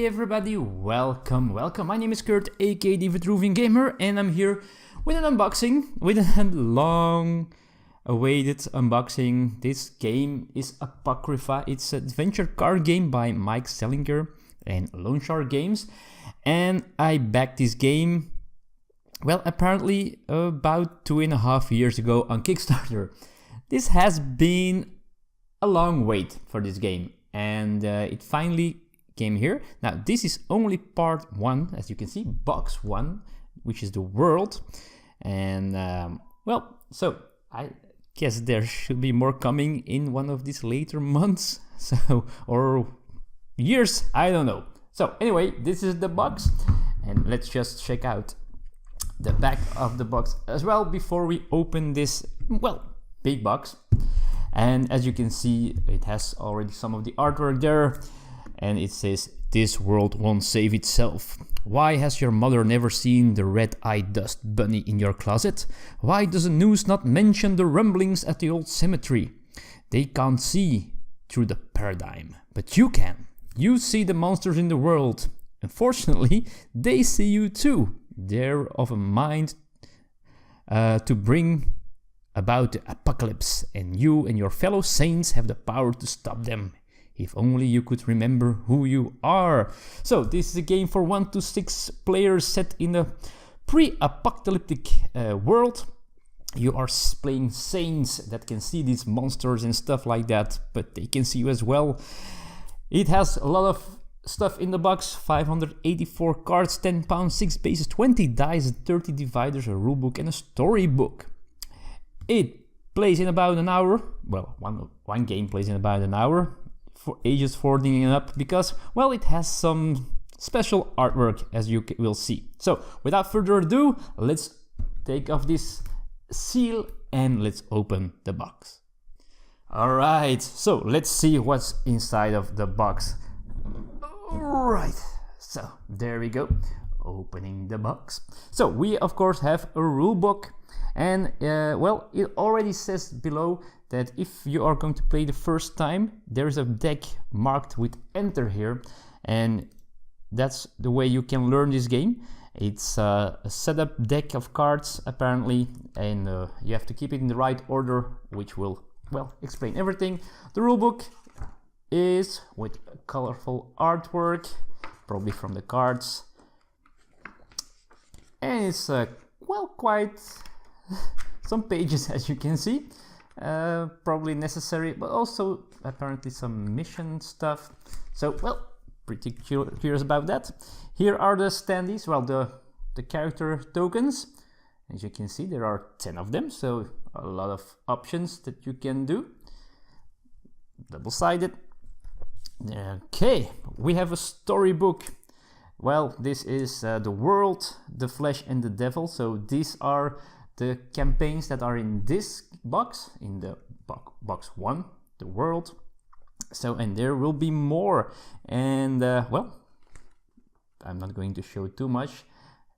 everybody, welcome. My name is Kurt, aka the Vitruvian Gamer, and I'm here with an unboxing, with a long-awaited unboxing. This game is Apocrypha. It's an adventure card game by Mike Selinger and Lone Shark Games, and I backed this game, well, apparently about 2.5 years ago on Kickstarter. This has been a long wait for this game, and it finally came here. Now this is only part 1, as you can see, box 1, which is the world, and well, so I guess there should be more coming in one of these later months, so, or years, I don't know. So anyway, this is the box, and let's just check out the back of the box as well before we open this, well, big box. And as you can see, it has already some of the artwork there, and it says, "This world won't save itself. Why has your mother never seen the red-eyed dust bunny in your closet? Why does the news not mention the rumblings at the old cemetery? They can't see through the paradigm, but you can. You see the monsters in the world. Unfortunately, they see you too. They're of a mind to bring about the apocalypse, and you and your fellow saints have the power to stop them. If only you could remember who you are." So this is a game for 1 to 6 players set in a pre-apocalyptic world. You are playing saints that can see these monsters and stuff like that, but they can see you as well. It has a lot of stuff in the box: 584 cards, 10 pounds, 6 bases, 20 dice, 30 dividers, a rulebook, and a storybook. It plays in about an hour. Well, one game plays in about an hour, for ages 14 and up, because, well, it has some special artwork, as you will see. So without further ado, let's take off this seal and let's open the box. Alright, so let's see what's inside of the box. Alright, so there we go, opening the box. So we of course have a rule book, and well, it already says below that if you are going to play the first time, there's a deck marked with enter here, and that's the way you can learn this game. It's a setup deck of cards apparently, and you have to keep it in the right order, which will, well, explain everything. The rulebook is with colorful artwork, probably from the cards, and it's well, quite some pages, as you can see. Probably necessary, but also apparently some mission stuff. So, well, pretty curious about that. Here are the standees, well, the character tokens. As you can see, there are 10 of them, so a lot of options that you can do. Double-sided. Okay, we have a storybook. Well, this is the world, the flesh, and the devil. So these are the campaigns that are in this box, in the box 1, the world. So, and there will be more, and well, I'm not going to show too much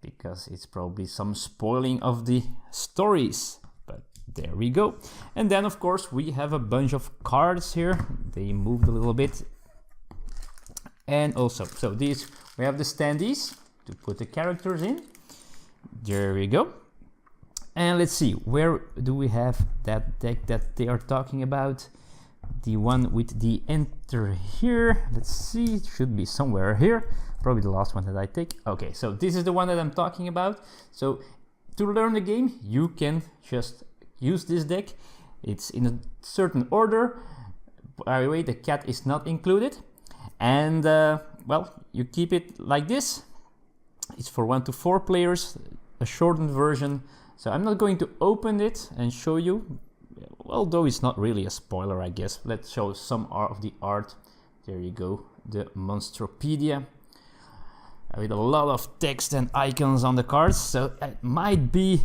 because it's probably some spoiling of the stories, but there we go. And then of course we have a bunch of cards here. They moved a little bit, and also, so these, we have the standees to put the characters in. There we go. And let's see, where do we have that deck that they are talking about? The one with the enter here. Let's see, it should be somewhere here. Probably the last one that I take. Okay, so this is the one that I'm talking about. So to learn the game, you can just use this deck. It's in a certain order. By the way, the cat is not included. And well, you keep it like this. It's for 1 to 4 players, a shortened version. So I'm not going to open it and show you, although it's not really a spoiler, I guess. Let's show some of the art. There you go, the Monstropedia, with a lot of text and icons on the cards, so it might be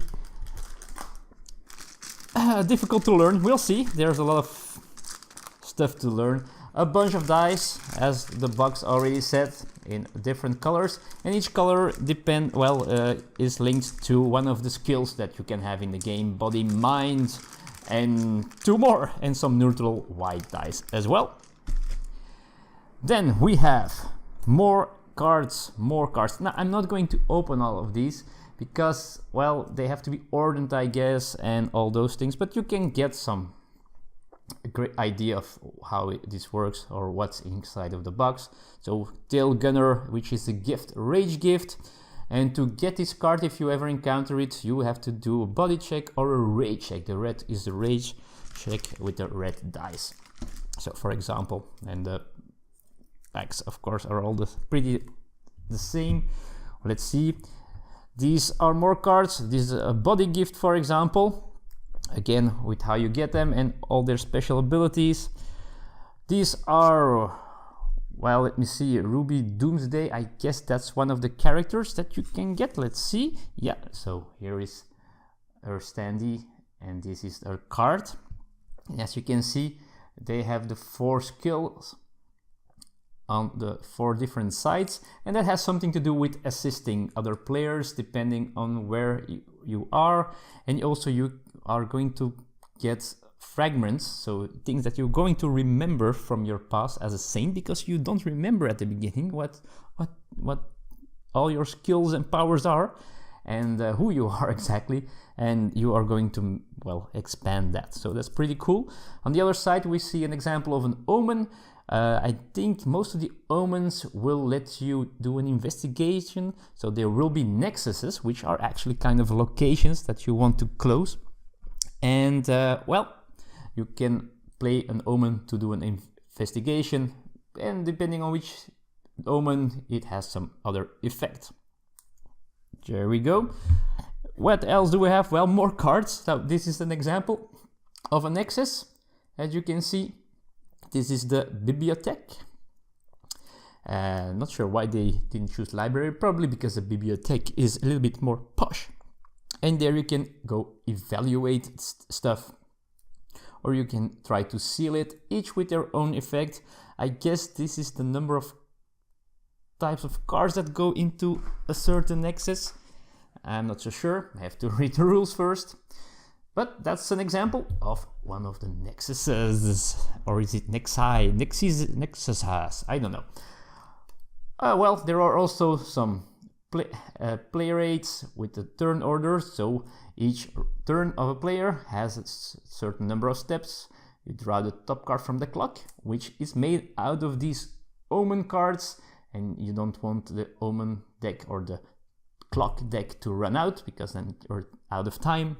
difficult to learn. We'll see. There's a lot of stuff to learn. A bunch of dice, as the box already said, in different colors, and each color is linked to one of the skills that you can have in the game: body, mind, and 2 more, and some neutral white dice as well. Then we have more cards, more cards. Now I'm not going to open all of these because, well, they have to be ordered, I guess, and all those things, but you can get a great idea of how this works or what's inside of the box. So Tail Gunner, which is a gift, rage gift, and to get this card, if you ever encounter it, you have to do a body check or a rage check. The red is the rage check with the red dice. So for example, and the packs of course are all pretty the same. Let's see, these are more cards. This is a body gift, for example, again with how you get them and all their special abilities. These are, well, let me see, Ruby Doomsday. I guess that's one of the characters that you can get. Let's see. Yeah, so here is her standee and this is her card. And as you can see, they have the 4 skills on the 4 different sides, and that has something to do with assisting other players depending on where you are. And also you are going to get fragments, so things that you're going to remember from your past as a saint, because you don't remember at the beginning what all your skills and powers are and who you are exactly, and you are going to, well, expand that. So that's pretty cool. On the other side we see an example of an omen. I think most of the omens will let you do an investigation, so there will be nexuses, which are actually kind of locations that you want to close. And well, you can play an omen to do an investigation, and depending on which omen, it has some other effect. There we go. What else do we have? Well, more cards. So this is an example of a nexus. As you can see, this is the bibliothèque. Not sure why they didn't choose library, probably because the bibliothèque is a little bit more posh. And there you can go evaluate stuff, or you can try to seal it, each with their own effect. I guess this is the number of types of cards that go into a certain nexus. I'm not so sure, I have to read the rules first. But that's an example of one of the nexuses, or is it nexi, nexuses, I don't know. Well, there are also some play rates with the turn order, so each turn of a player has a certain number of steps. You draw the top card from the clock, which is made out of these omen cards, and you don't want the omen deck or the clock deck to run out, because then you're out of time.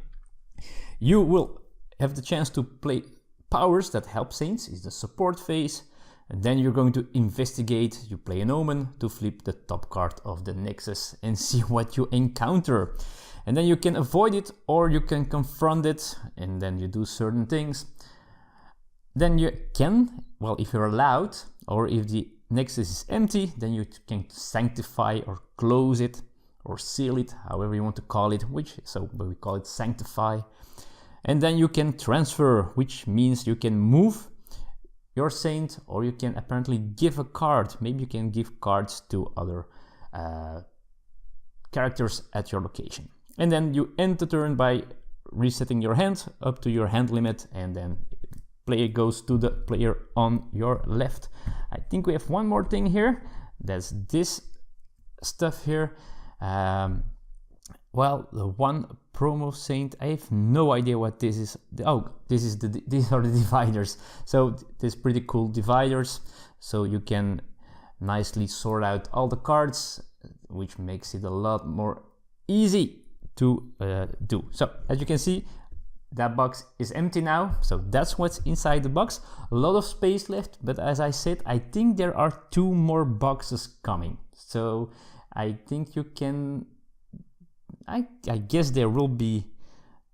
You will have the chance to play powers that help saints, is the support phase, and then you're going to investigate. You play an omen to flip the top card of the nexus and see what you encounter. And then you can avoid it or you can confront it, and then you do certain things. Then you can, well, if you're allowed, or if the nexus is empty, then you can sanctify or close it or seal it, however you want to call it, but we call it sanctify. And then you can transfer, which means you can move your saint, or you can apparently give a card. Maybe you can give cards to other characters at your location. And then you end the turn by resetting your hand up to your hand limit, and then play goes to the player on your left. I think we have one more thing here. That's this stuff here. Well, the one promo saint, I have no idea what this is. Oh, these are the dividers. So these pretty cool dividers, so you can nicely sort out all the cards, which makes it a lot more easy to do. So as you can see, that box is empty now, so that's what's inside the box. A lot of space left, but as I said, I think there are 2 more boxes coming. So I think you can, I guess there will be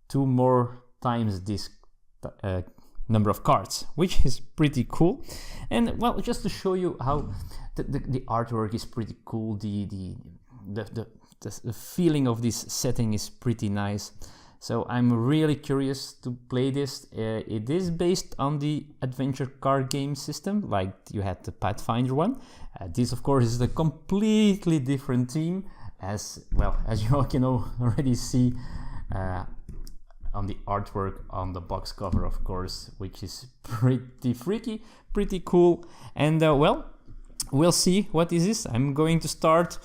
2 more times this number of cards, which is pretty cool. And well, just to show you how the artwork is pretty cool, the feeling of this setting is pretty nice. So I'm really curious to play this. It is based on the adventure card game system, like you had the Pathfinder one. This of course is a completely different team, as well as you all can already see on the artwork on the box cover, of course, which is pretty freaky, pretty cool. And well, we'll see what is this. I'm going to start,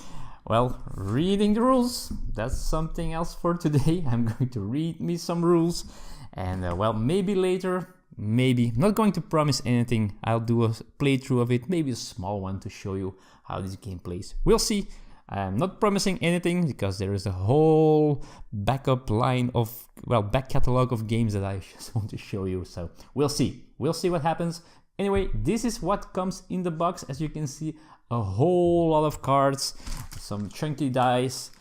well, reading the rules. That's something else for today. I'm going to read me some rules, and well, maybe later, maybe, not going to promise anything. I'll do a playthrough of it, maybe a small one to show you how this game plays. We'll see. I'm not promising anything because there is a whole backup line of, well, back catalog of games that I just want to show you. So we'll see. We'll see what happens. Anyway, this is what comes in the box. As you can see, a whole lot of cards, some chunky dice,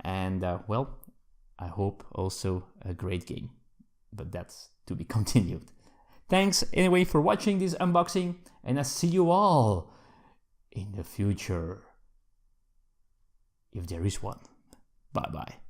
and well, I hope also a great game. But that's to be continued. Thanks anyway for watching this unboxing, and I see you all in the future. If there is one. Bye bye.